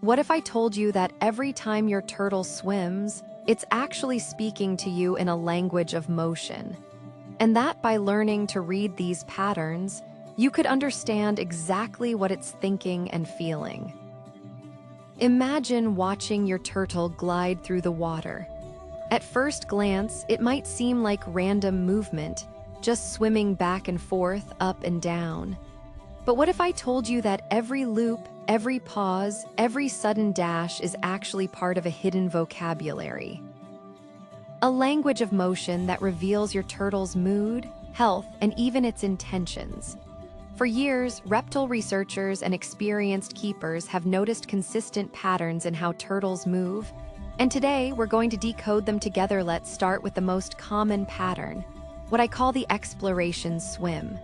What if I told you that every time your turtle swims, it's actually speaking to you in a language of motion? And that by learning to read these patterns, you could understand exactly what it's thinking and feeling. Imagine watching your turtle glide through the water. At first glance, it might seem like random movement, just swimming back and forth, up and down. But what if I told you that every loop, every pause, every sudden dash is actually part of a hidden vocabulary? A language of motion that reveals your turtle's mood, health, and even its intentions. For years, reptile researchers and experienced keepers have noticed consistent patterns in how turtles move, and today we're going to decode them together. Let's start with the most common pattern, what I call the exploration swim.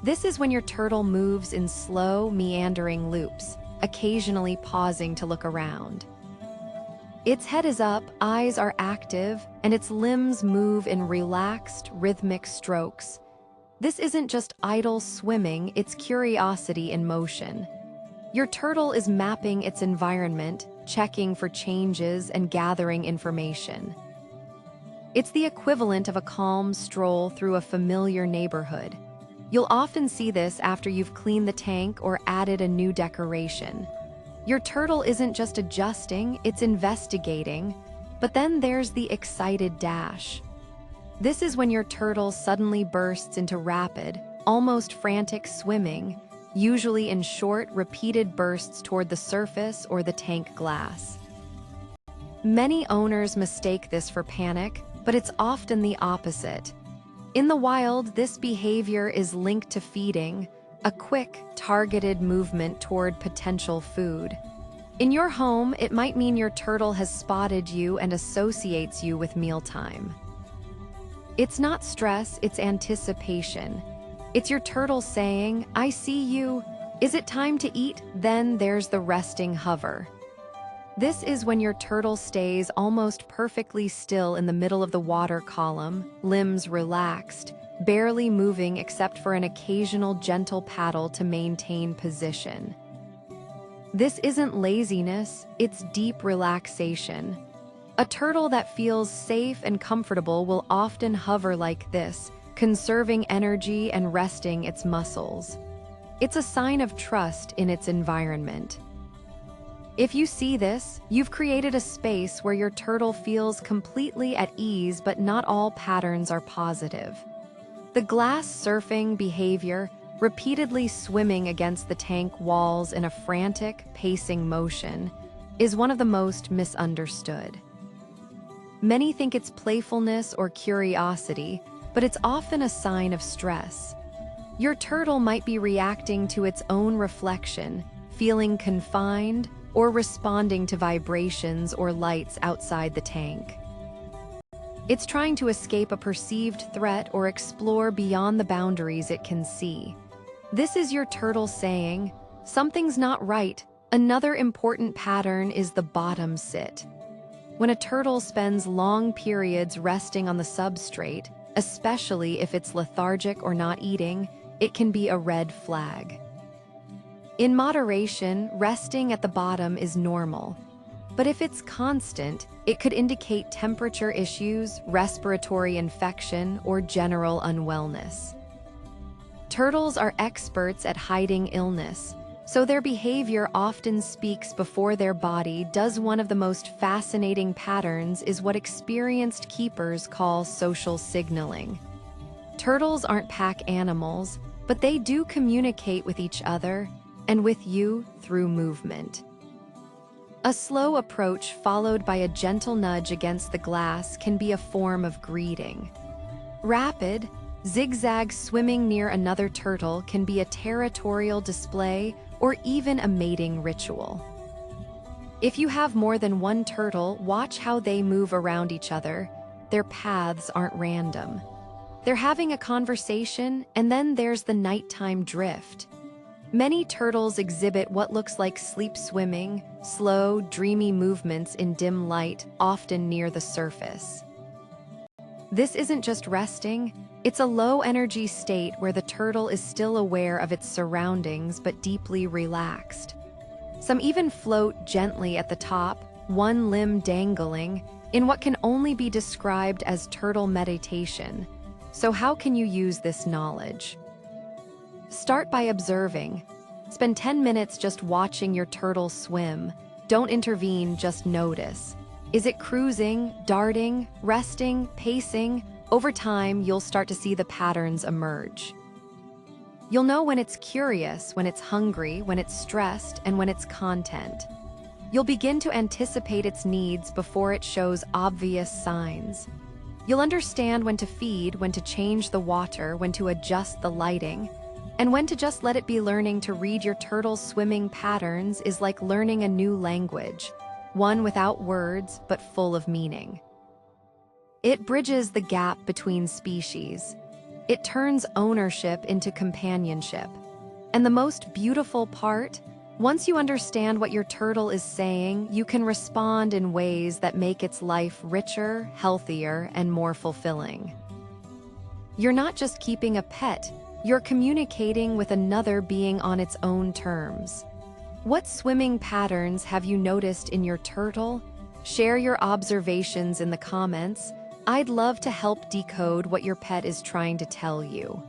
This is when your turtle moves in slow, meandering loops, occasionally pausing to look around. Its head is up, eyes are active, and its limbs move in relaxed, rhythmic strokes. This isn't just idle swimming, it's curiosity in motion. Your turtle is mapping its environment, checking for changes, and gathering information. It's the equivalent of a calm stroll through a familiar neighborhood. You'll often see this after you've cleaned the tank or added a new decoration. Your turtle isn't just adjusting, it's investigating. But then there's the excited dash. This is when your turtle suddenly bursts into rapid, almost frantic swimming, usually in short, repeated bursts toward the surface or the tank glass. Many owners mistake this for panic, but it's often the opposite. In the wild, this behavior is linked to feeding, a quick, targeted movement toward potential food. In your home, it might mean your turtle has spotted you and associates you with mealtime. It's not stress, it's anticipation. It's your turtle saying, "I see you. Is it time to eat?" Then there's the resting hover. This is when your turtle stays almost perfectly still in the middle of the water column, limbs relaxed, barely moving except for an occasional gentle paddle to maintain position. This isn't laziness, it's deep relaxation. A turtle that feels safe and comfortable will often hover like this, conserving energy and resting its muscles. It's a sign of trust in its environment. If you see this, you've created a space where your turtle feels completely at ease, but not all patterns are positive. The glass surfing behavior, repeatedly swimming against the tank walls in a frantic, pacing motion, is one of the most misunderstood. Many think it's playfulness or curiosity, but it's often a sign of stress. Your turtle might be reacting to its own reflection, feeling confined, or responding to vibrations or lights outside the tank. It's trying to escape a perceived threat or explore beyond the boundaries it can see. This is your turtle saying, "Something's not right." Another important pattern is the bottom sit. When a turtle spends long periods resting on the substrate, especially if it's lethargic or not eating, it can be a red flag. In moderation, resting at the bottom is normal. But if it's constant, it could indicate temperature issues, respiratory infection, or general unwellness. Turtles are experts at hiding illness, so their behavior often speaks before their body does. One of the most fascinating patterns is what experienced keepers call social signaling. Turtles aren't pack animals, but they do communicate with each other and with you through movement. A slow approach followed by a gentle nudge against the glass can be a form of greeting. Rapid, zigzag swimming near another turtle can be a territorial display or even a mating ritual. If you have more than one turtle, watch how they move around each other. Their paths aren't random. They're having a conversation, and then there's the nighttime drift. Many turtles exhibit what looks like sleep swimming, slow, dreamy movements in dim light, often near the surface. This isn't just resting, it's a low-energy state where the turtle is still aware of its surroundings but deeply relaxed. Some even float gently at the top, one limb dangling, in what can only be described as turtle meditation. So how can you use this knowledge? Start by observing. Spend 10 minutes just watching your turtle swim. Don't intervene, just notice. Is it cruising, darting, resting, pacing? Over time, you'll start to see the patterns emerge. You'll know when it's curious, when it's hungry, when it's stressed, and when it's content. You'll begin to anticipate its needs before it shows obvious signs. You'll understand when to feed, when to change the water, when to adjust the lighting, and when to just let it be. Learning to read your turtle's swimming patterns is like learning a new language, one without words but full of meaning. It bridges the gap between species. It turns ownership into companionship. And the most beautiful part, once you understand what your turtle is saying, you can respond in ways that make its life richer, healthier, and more fulfilling. You're not just keeping a pet, you're communicating with another being on its own terms. What swimming patterns have you noticed in your turtle? Share your observations in the comments. I'd love to help decode what your pet is trying to tell you.